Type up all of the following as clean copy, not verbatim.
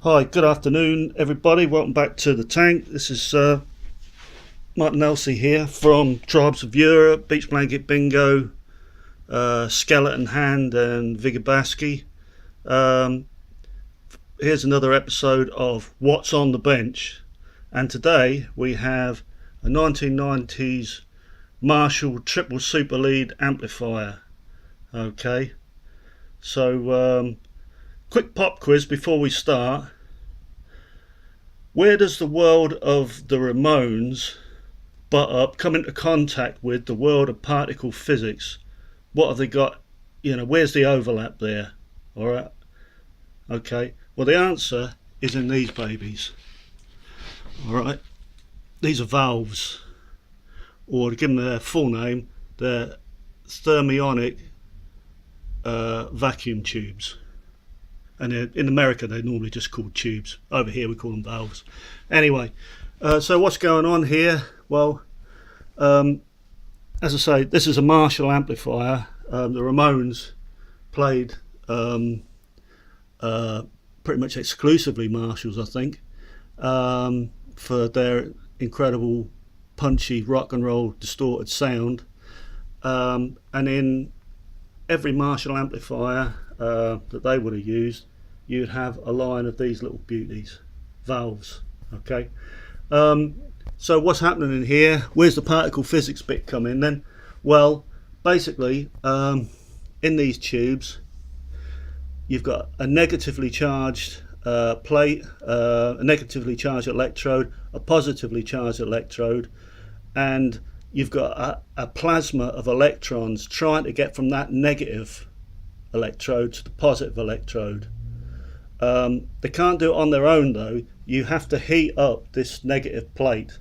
Hi, good afternoon everybody, welcome back to the tank. This is Martin Elsey here from Tribes of Europe, Beach Blanket Bingo, Skeleton Hand and Vigobaski. Here's another episode of What's on the Bench, and today we have a 1990s Marshall triple super lead amplifier. Okay, so quick pop quiz before we start. Where does the world of the Ramones come into contact with the world of particle physics? What have they got? Where's the overlap there? Alright, okay. Well, the answer is in these babies. Alright, these are valves, or to give them their full name, they're thermionic vacuum tubes. And in America they're normally just called tubes. Over here we call them valves. Anyway, so what's going on here? Well, as I say, this is a Marshall amplifier. The Ramones played pretty much exclusively Marshalls, I think, for their incredible punchy rock and roll distorted sound. And in every Marshall amplifier that they would have used, you'd have a line of these little beauties, valves. Okay, so what's happening in here? Where's the particle physics bit come in then? Well, basically, in these tubes you've got a negatively charged plate, a negatively charged electrode, a positively charged electrode, and you've got a plasma of electrons trying to get from that negative electrode to the positive electrode. They can't do it on their own though. You have to heat up this negative plate,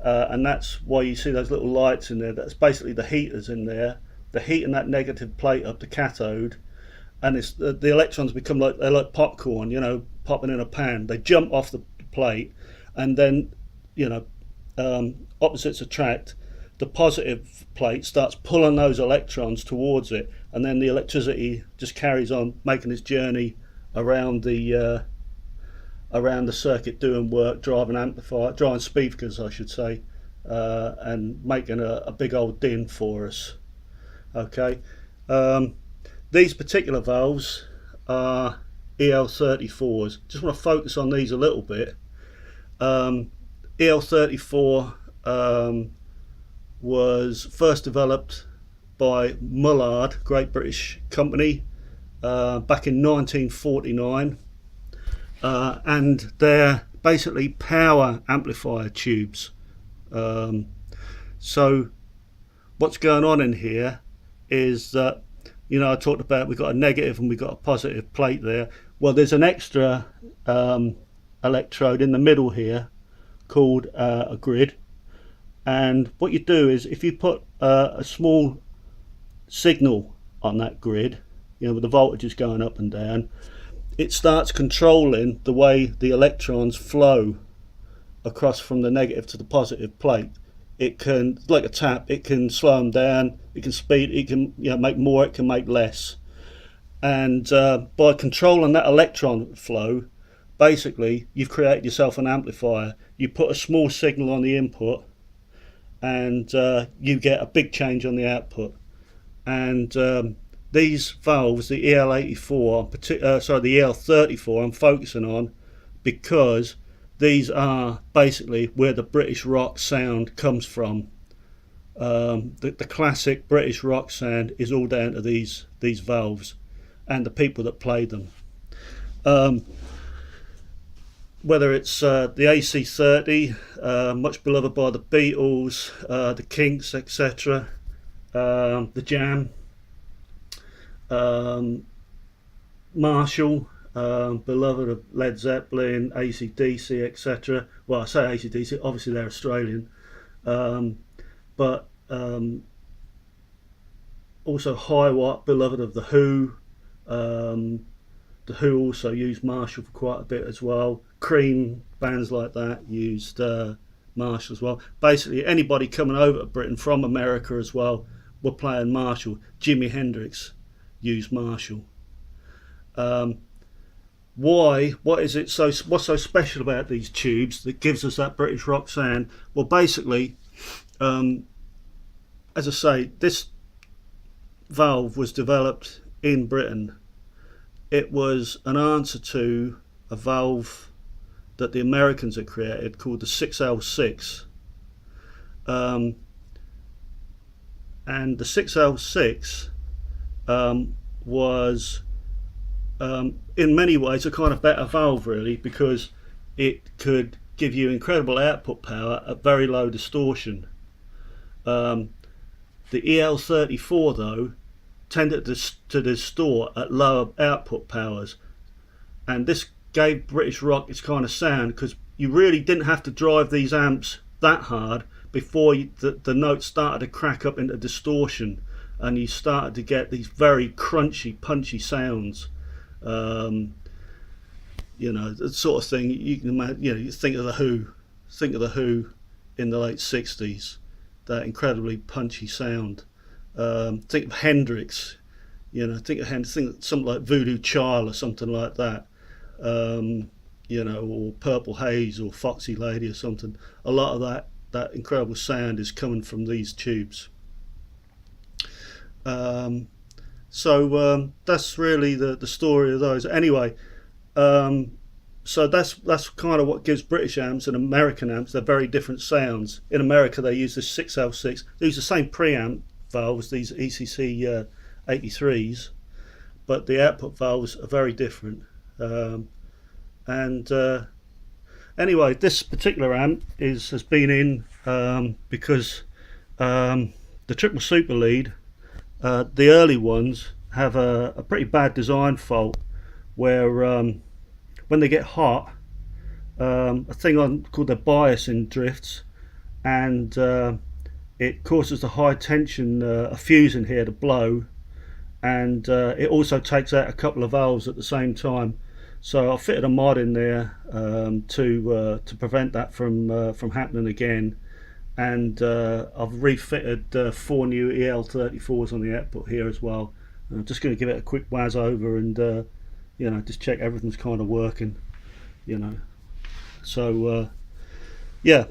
and that's why you see those little lights in there. That's basically the heaters in there. They're heating that negative plate up, the cathode, and it's the electrons become they're like popcorn, popping in a pan. They jump off the plate, and then opposites attract. The positive plate starts pulling those electrons towards it, and then the electricity just carries on making its journey around the circuit, doing work, driving speakers I should say, and making a big old din for us. Okay, these particular valves are EL34s. Just want to focus on these a little bit. EL34 was first developed by Mullard, Great British Company, back in 1949, and they're basically power amplifier tubes. So what's going on in here is that, I talked about we've got a negative and we've got a positive plate there. Well, there's an extra electrode in the middle here called a grid, and what you do is if you put a small signal on that grid, with the voltages going up and down, it starts controlling the way the electrons flow across from the negative to the positive plate. It can, like a tap, it can slow them down, it can speed, it can make more, it can make less. And by controlling that electron flow, basically you've created yourself an amplifier. You put a small signal on the input and you get a big change on the output. And these valves, the EL84, the EL34 I'm focusing on, because these are basically where the British rock sound comes from. The classic British rock sound is all down to these valves and the people that played them. Whether it's the AC30, much beloved by the Beatles, the Kinks, etc., the Jam, Marshall, beloved of Led Zeppelin, AC/DC, etc. Well, I say AC/DC, obviously they're Australian, but also Hiwatt, beloved of the Who. The Who also used Marshall for quite a bit as well. Cream, bands like that used Marshall as well. Basically anybody coming over to Britain from America as well were playing Marshall. Jimi Hendrix used Marshall. what is it what's so special about these tubes that gives us that British rock sound? Well, basically, as I say, this valve was developed in Britain. It was an answer to a valve that the Americans had created called the 6L6, and the 6L6 was in many ways a kind of better valve, really, because it could give you incredible output power at very low distortion. The EL34 though tended to distort at lower output powers, and this gave British rock its kind of sound because you really didn't have to drive these amps that hard before the notes started to crack up into distortion, and you started to get these very crunchy, punchy sounds. You know, the sort of thing you can imagine. You know, you think of the Who in the late '60s, that incredibly punchy sound. Think of Hendrix. You know, think of something like Voodoo Child or something like that. You know, or Purple Haze or Foxy Lady or something. A lot of that incredible sound is coming from these tubes. So that's really the story of those. Anyway, so that's kind of what gives British amps and American amps. They're very different sounds. In America, they use the 6L6. They use the same preamp valves, these ECC 83s, but the output valves are very different. Anyway, this particular amp has been in because the triple super lead, the early ones, have a pretty bad design fault where when they get hot, a thing called the biasing drifts, and it causes the high tension a fuse in here to blow, and it also takes out a couple of valves at the same time. So I fitted a mod in there to prevent that from happening again, and I've refitted 4 new EL34s on the output here as well. And I'm just going to give it a quick waz over and you know, just check everything's kind of working, you know. So yeah,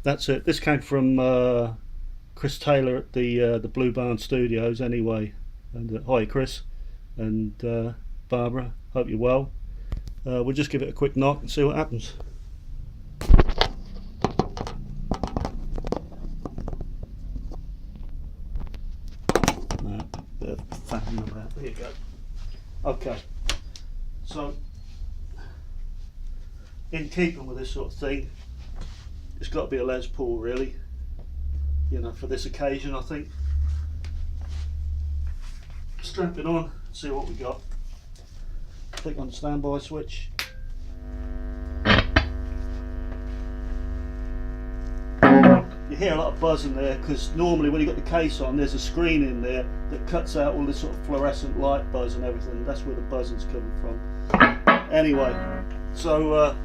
that's it. This came from Chris Taylor at the Blue Barn Studios anyway. And hi Chris and Barbara, hope you're well. We'll just give it a quick knock and see what happens. Bit of faffing about. There you go. Okay, so in keeping with this sort of thing, it's got to be a Les Paul, really, you know, for this occasion. I think strap it on, see what we got. Click on the standby switch. You hear a lot of buzz in there because normally when you've got the case on, there's a screen in there that cuts out all this sort of fluorescent light buzz and everything. That's where the buzzing's coming from. Anyway, so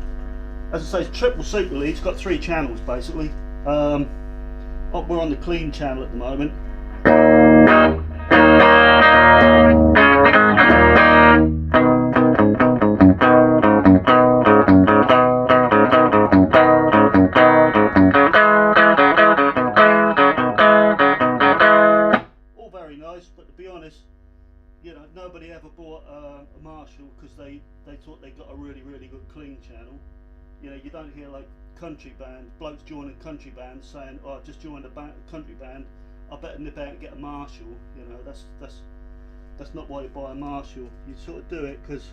as I say, it's triple super lead. It's got 3 channels basically. We're on the clean channel at the moment. But to be honest, you know, nobody ever bought a Marshall because they thought they got a really good clean channel. You know, you don't hear like country band blokes joining country bands saying, "Oh, I've just joined a country band. I better nip out and get a Marshall." You know, that's not why you buy a Marshall. You sort of do it because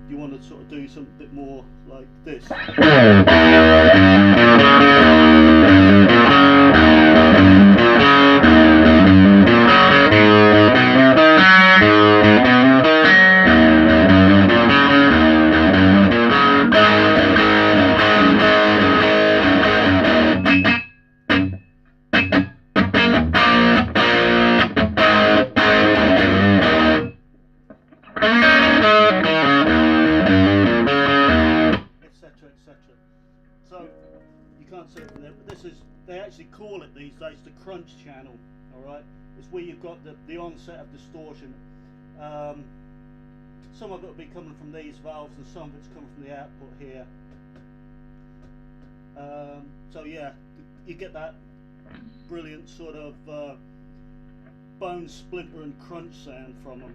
you want to sort of do something a bit more like this. So you can't see it from there, but this is, they actually call it these days the crunch channel. All right, it's where you've got the onset of distortion. some of it will be coming from these valves and some of it's coming from the output here. So yeah, you get that brilliant sort of bone splinter and crunch sound from them.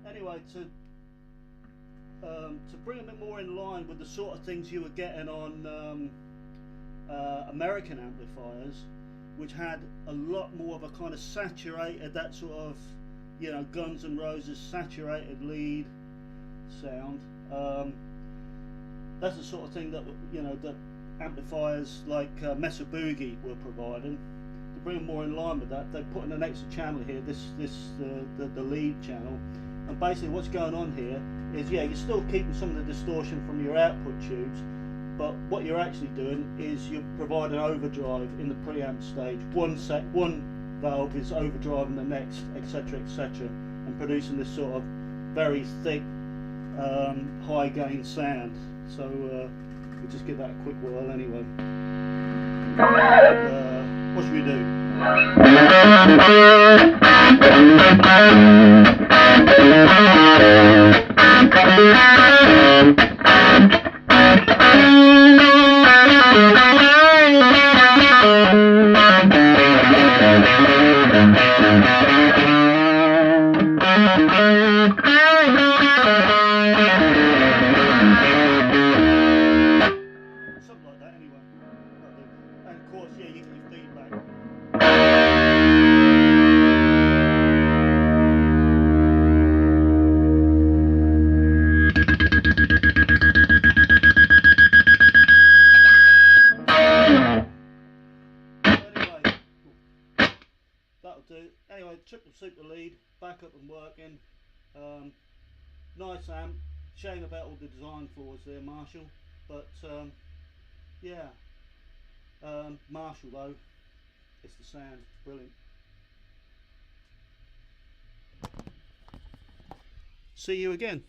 Anyway, to bring them more in line with the sort of things you were getting on American amplifiers, which had a lot more of a kind of saturated, that sort of, you know, Guns N' Roses saturated lead sound. That's the sort of thing that, you know, that amplifiers like Mesa Boogie were providing. To bring them more in line with that, they put in an extra channel here, the lead channel. And basically what's going on here is, yeah, you're still keeping some of the distortion from your output tubes, but what you're actually doing is you're providing overdrive in the preamp stage. One valve is overdriving the next, etc, etc, and producing this sort of very thick high gain sound. So we'll just give that a quick whirl anyway. What should we do? Something like that anyway. And of course, yeah, you get your feedback. That'll do. Anyway, triple super lead, back up and working. Nice amp. Shame about all the design flaws there, Marshall. But yeah, Marshall though, it's the sound. Brilliant. See you again.